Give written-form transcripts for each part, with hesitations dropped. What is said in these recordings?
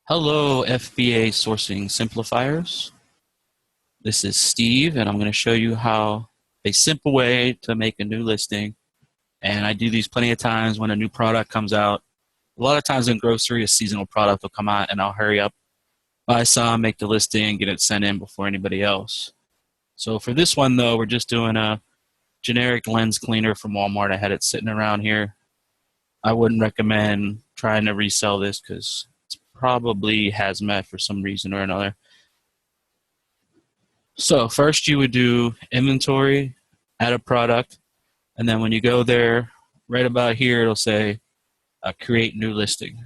Hello, FBA Sourcing Simplifiers. This is Steve, and I'm going to show you how a simple way to make a new listing. And I do these plenty of times when a new product comes out. A lot of times in grocery, a seasonal product will come out, and I'll hurry up, buy some, make the listing, get it sent in before anybody else. So for this one, though, we're just doing a generic lens cleaner from Walmart. I had it sitting around here. I wouldn't recommend trying to resell this because probably hazmat for some reason or another. So first you would do inventory, add a product, and then when you go there, right about here, it'll say create new listing.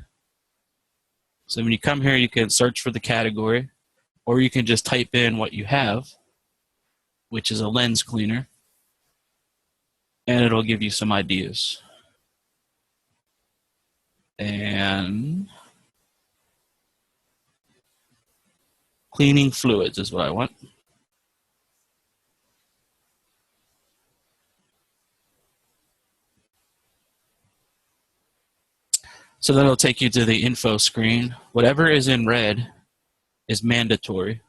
So when you come here, you can search for the category, or you can just type in what you have, which is a lens cleaner, and it'll give you some ideas. And cleaning fluids is what I want. So then it'll take you to the info screen. Whatever is in red is mandatory.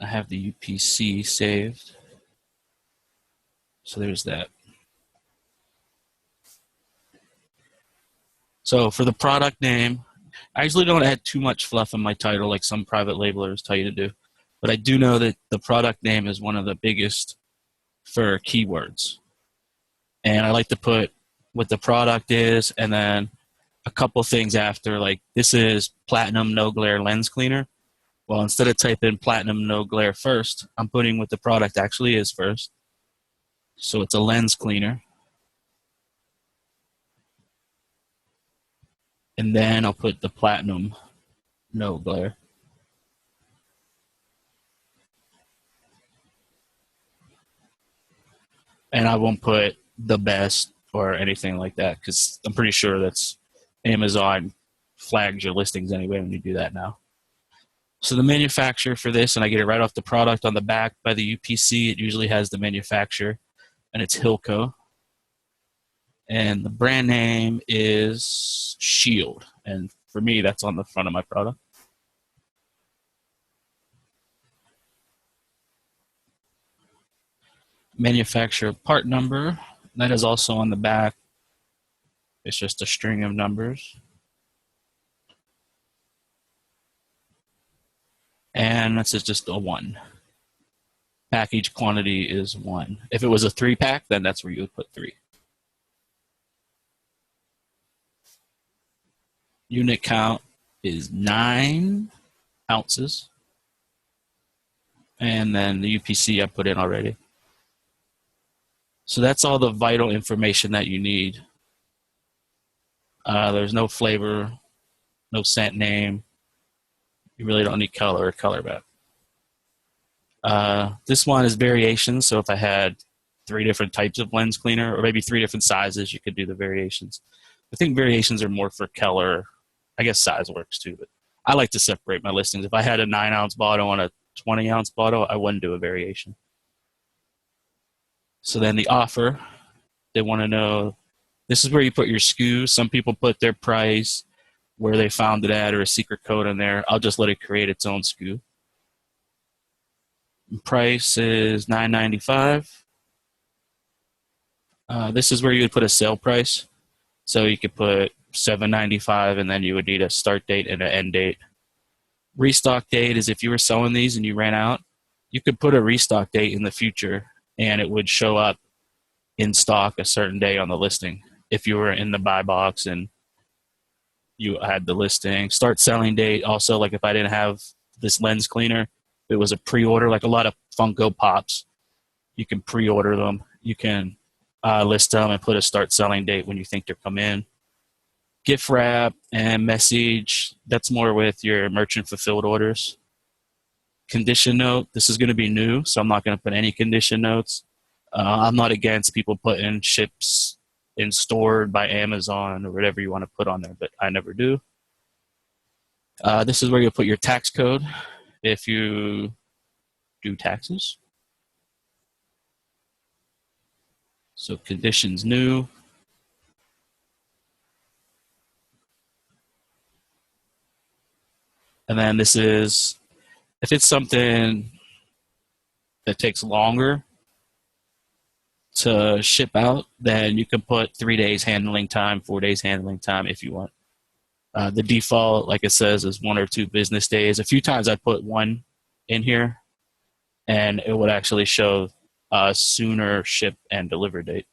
I have the UPC saved. So there's that. So for the product name, I usually don't add too much fluff in my title like some private labelers tell you to do. But I do know that the product name is one of the biggest for keywords. And I like to put what the product is and then a couple things after, like this is platinum no glare lens cleaner. Well, instead of typing platinum no glare first, I'm putting what the product actually is first. So it's a lens cleaner. And then I'll put the platinum no glare. And I won't put the best or anything like that because I'm pretty sure that's Amazon flags your listings anyway when you do that now. So the manufacturer for this, and I get it right off the product on the back by the UPC, it usually has the manufacturer, and it's Hilco. And the brand name is Shield, and for me, that's on the front of my product. Manufacturer part number, that is also on the back. It's just a string of numbers. And this is just a 1. Package quantity is 1. If it was a 3-pack, then that's where you would put 3. Unit count is 9 ounces. And then the UPC I put in already. So that's all the vital information that you need. There's no flavor, no scent name. You really don't need color or color map. This one is variations. So if I had 3 different types of lens cleaner or maybe 3 different sizes, you could do the variations. I think variations are more for color. I guess size works too, but I like to separate my listings. If I had a 9-ounce bottle and a 20-ounce bottle, I wouldn't do a variation. So then the offer, they want to know, this is where you put your SKU. Some people put their price, where they found it at, or a secret code in there. I'll just let it create its own SKU. Price is $9.95. This is where you would put a sale price. So you could put $7.95, and then you would need a start date and an end date. Restock date is if you were selling these and you ran out, you could put a restock date in the future, and it would show up in stock a certain day on the listing. If you were in the buy box and you had the listing. Start selling date, also, like if I didn't have this lens cleaner, it was a pre-order, like a lot of Funko Pops. You can pre-order them. You can list them and put a start selling date when you think they'll come in. Gift wrap and message, that's more with your merchant fulfilled orders. Condition note, this is going to be new, so I'm not going to put any condition notes. I'm not against people putting ships in stored by Amazon or whatever you want to put on there, but I never do. This is where you'll put your tax code if you do taxes. So conditions new. And then this is, if it's something that takes longer to ship out, then you can put 3 days handling time, 4 days handling time if you want. The default, like it says, is 1 or 2 business days. A few times I put one in here, and it would actually show a sooner ship and deliver date.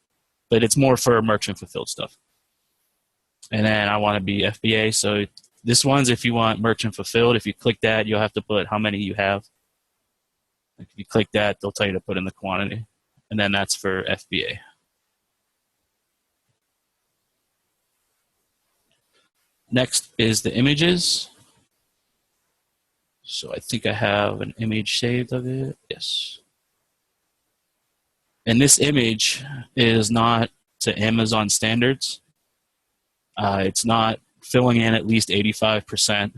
But it's more for merchant fulfilled stuff. And then I want to be FBA. So this one's if you want merchant fulfilled. If you click that, you'll have to put how many you have. If you click that, they'll tell you to put in the quantity. And then that's for FBA. Next is the images. So I think I have an image saved of it. Yes. And this image is not to Amazon standards. It's not filling in at least 85%.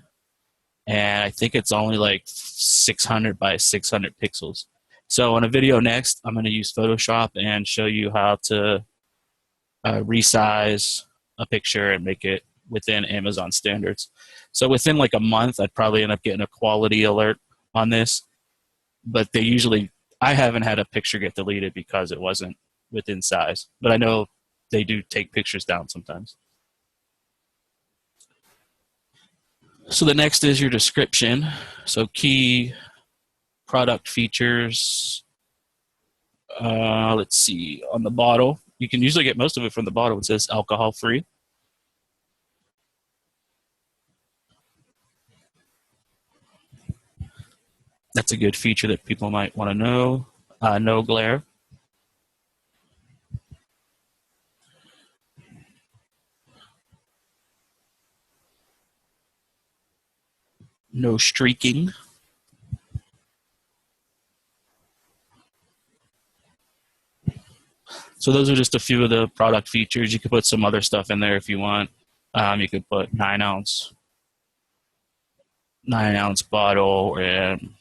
And I think it's only like 600 by 600 pixels. So in a video next, I'm going to use Photoshop and show you how to resize a picture and make it within Amazon standards. So within like a month, I'd probably end up getting a quality alert on this. But they usually, I haven't had a picture get deleted because it wasn't within size. But I know they do take pictures down sometimes. So the next is your description. So key product features. Let's see, on the bottle. You can usually get most of it from the bottle. It says alcohol free. That's a good feature that people might want to know. No glare. No streaking. So those are just a few of the product features. You could put some other stuff in there if you want. You could put 9-ounce bottle and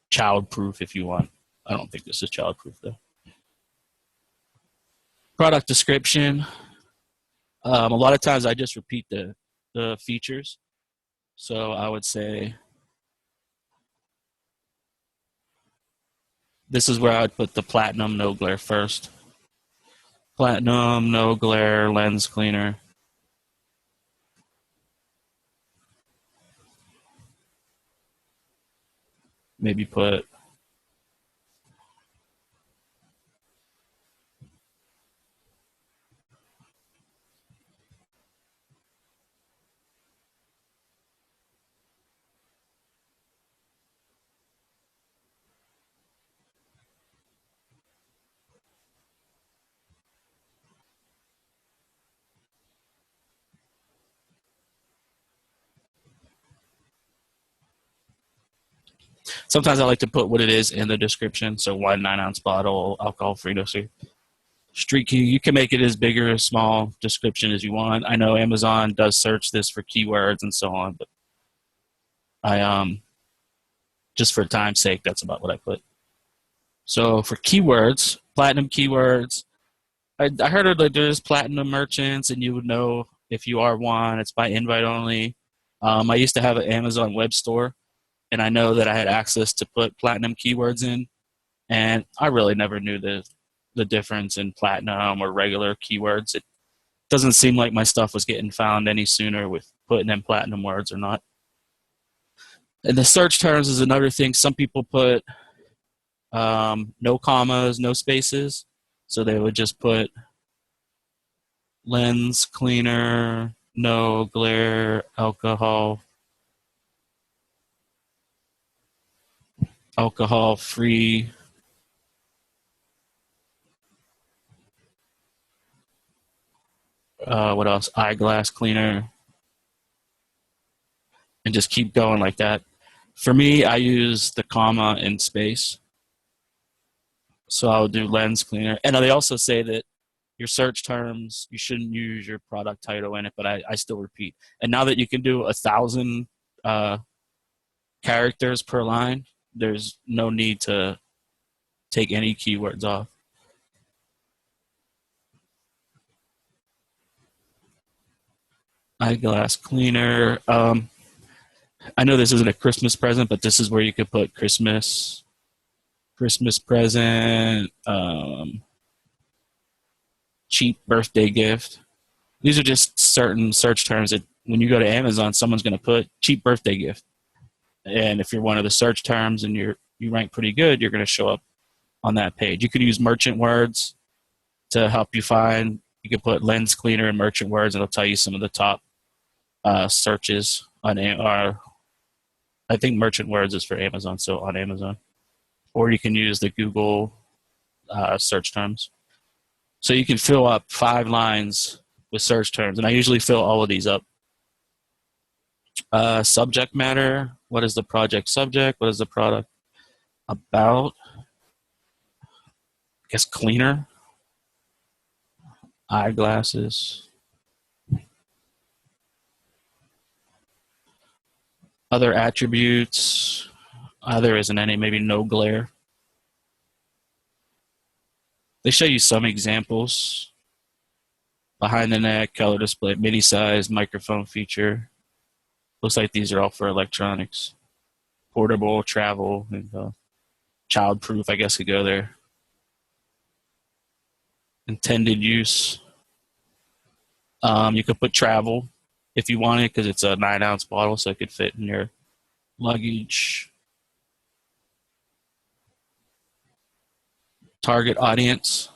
child-proof if you want. I don't think this is child-proof though. Product description. A lot of times I just repeat the features. So I would say this is where I would put the platinum no glare first. Platinum no glare lens cleaner. Maybe put sometimes I like to put what it is in the description. So 1 9-ounce bottle, alcohol free. No, see. Street key, you can make it as big or as small description as you want. I know Amazon does search this for keywords and so on, but I just for time's sake, that's about what I put. So for keywords, platinum keywords, I heard that there's platinum merchants, and you would know if you are one. It's by invite only. I used to have an Amazon web store, and I know that I had access to put platinum keywords in, and I really never knew the difference in platinum or regular keywords. It doesn't seem like my stuff was getting found any sooner with putting in platinum words or not. And the search terms is another thing. Some people put no commas, no spaces. So they would just put lens cleaner, no glare, alcohol free. What else? Eyeglass cleaner. And just keep going like that. For me, I use the comma in space. So I'll do lens cleaner. And they also say that your search terms, you shouldn't use your product title in it, but I still repeat. And now that you can do 1,000 characters per line, there's no need to take any keywords off. Eyeglass cleaner. I know this isn't a Christmas present, but this is where you could put Christmas present, cheap birthday gift. These are just certain search terms that when you go to Amazon, someone's going to put cheap birthday gift. And if you're one of the search terms and you rank pretty good, you're going to show up on that page. You could use merchant words to help you find. You could put lens cleaner and merchant words, and it'll tell you some of the top searches on I think merchant words is for Amazon, so on Amazon. Or you can use the Google search terms. So you can fill up 5 lines with search terms, and I usually fill all of these up. Subject matter. What is the project subject? What is the product about? I guess cleaner. Eyeglasses. Other attributes. There isn't any. Maybe no glare. They show you some examples. Behind the neck, color display, mini size, microphone feature. Looks like these are all for electronics. Portable, travel, and child proof, I guess, could go there. Intended use. You could put travel if you want it because it's a 9-ounce bottle, so it could fit in your luggage. Target audience.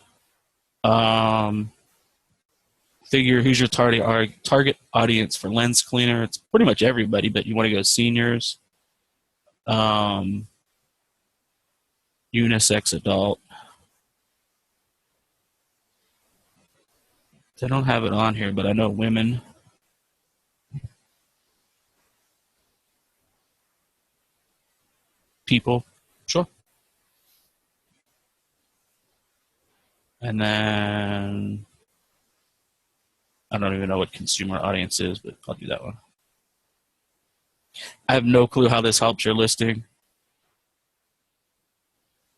Figure who's your target audience for lens cleaner. It's pretty much everybody, but you want to go seniors. Unisex adult. They don't have it on here, but I know women. People. Sure. And then I don't even know what consumer audience is, but I'll do that one. I have no clue how this helps your listing.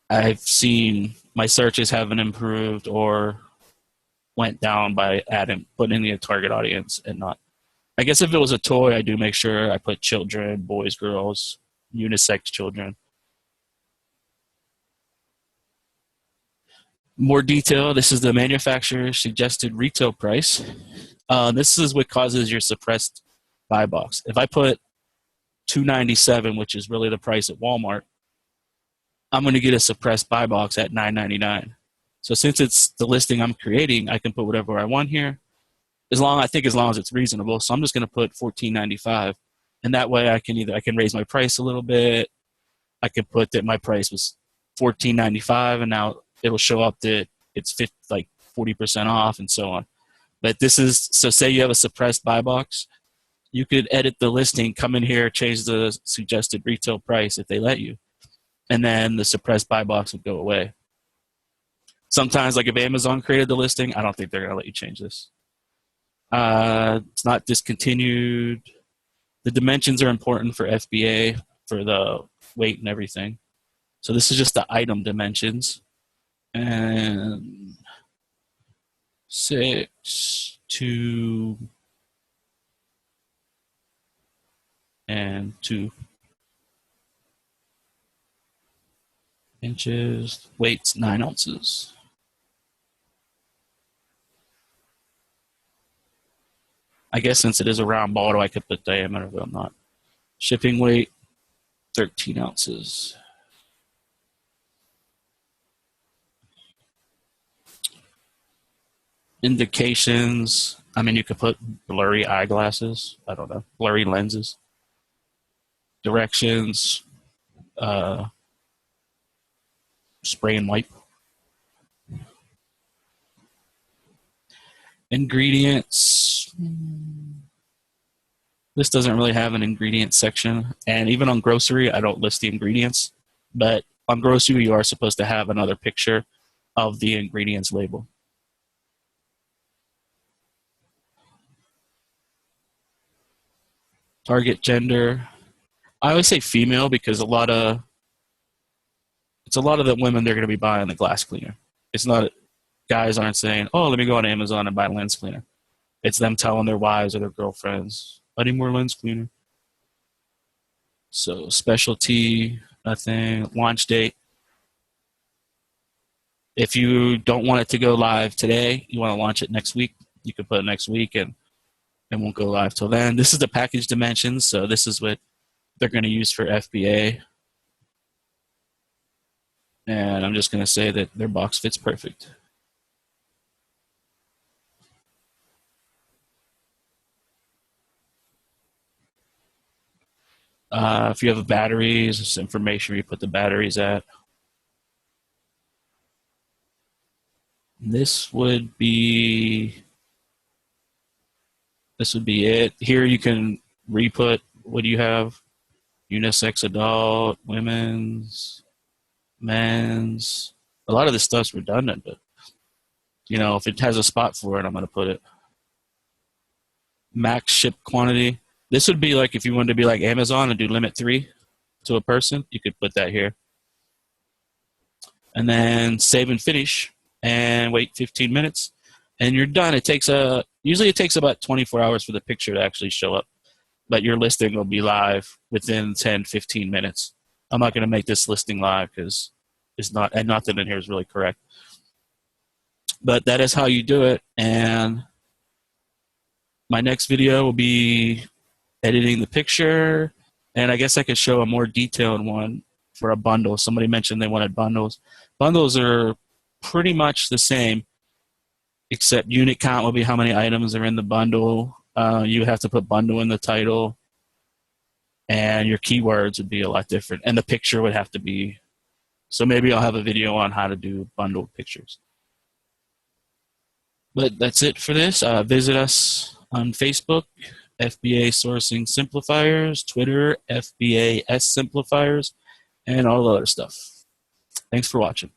I've seen my searches haven't improved or went down by putting in the target audience and not. I guess if it was a toy, I do make sure I put children, boys, girls, unisex children. More detail, this is the manufacturer's suggested retail price. This is what causes your suppressed buy box. If I put $297, which is really the price at Walmart, I'm going to get a suppressed buy box at $9.99. So since it's the listing I'm creating, I can put whatever I want here, as long as it's reasonable. So I'm just going to put $14.95, and that way I can raise my price a little bit. I can put that my price was $14.95, and now it'll show up that it's 40% off, and so on. But say you have a suppressed buy box, you could edit the listing, come in here, change the suggested retail price if they let you, and then the suppressed buy box would go away. Sometimes, like if Amazon created the listing, I don't think they're going to let you change this. It's not discontinued. The dimensions are important for FBA, for the weight and everything. So this is just the item dimensions. And 6, 2, and 2 inches. Weight's 9 ounces. I guess since it is a round bottle, I could put diameter, but I'm not. Shipping weight, 13 ounces. Indications. I mean, you could put blurry eyeglasses. I don't know. Blurry lenses. Directions. Spray and wipe. Ingredients. This doesn't really have an ingredient section. And even on grocery, I don't list the ingredients. But on grocery, you are supposed to have another picture of the ingredients label. Target gender. I always say female because a lot of the women they're going to be buying the glass cleaner. It's not, guys aren't saying, oh, let me go on Amazon and buy lens cleaner. It's them telling their wives or their girlfriends, I need more lens cleaner. So specialty, nothing. Launch date. If you don't want it to go live today, you want to launch it next week, you can put it next week and it won't go live till then. This is the package dimensions, so this is what they're going to use for FBA. And I'm just going to say that their box fits perfect. If you have batteries, this information where you put the batteries at. This would be it. Here you can re-put what do you have? Unisex, adult, women's, men's. A lot of this stuff's redundant, but you know, if it has a spot for it, I'm going to put it. Max ship quantity. This would be like if you wanted to be like Amazon and do limit 3 to a person, you could put that here. And then save and finish and wait 15 minutes and you're done. Usually it takes about 24 hours for the picture to actually show up, but your listing will be live within 10, 15 minutes. I'm not going to make this listing live because it's not, and nothing in here is really correct. But that is how you do it. And my next video will be editing the picture. And I guess I could show a more detailed one for a bundle. Somebody mentioned they wanted bundles. Bundles are pretty much the same, except unit count will be how many items are in the bundle. You have to put bundle in the title. And your keywords would be a lot different. And the picture would have to be. So maybe I'll have a video on how to do bundled pictures. But that's it for this. Visit us on Facebook, FBA Sourcing Simplifiers, Twitter, FBA S Simplifiers, and all the other stuff. Thanks for watching.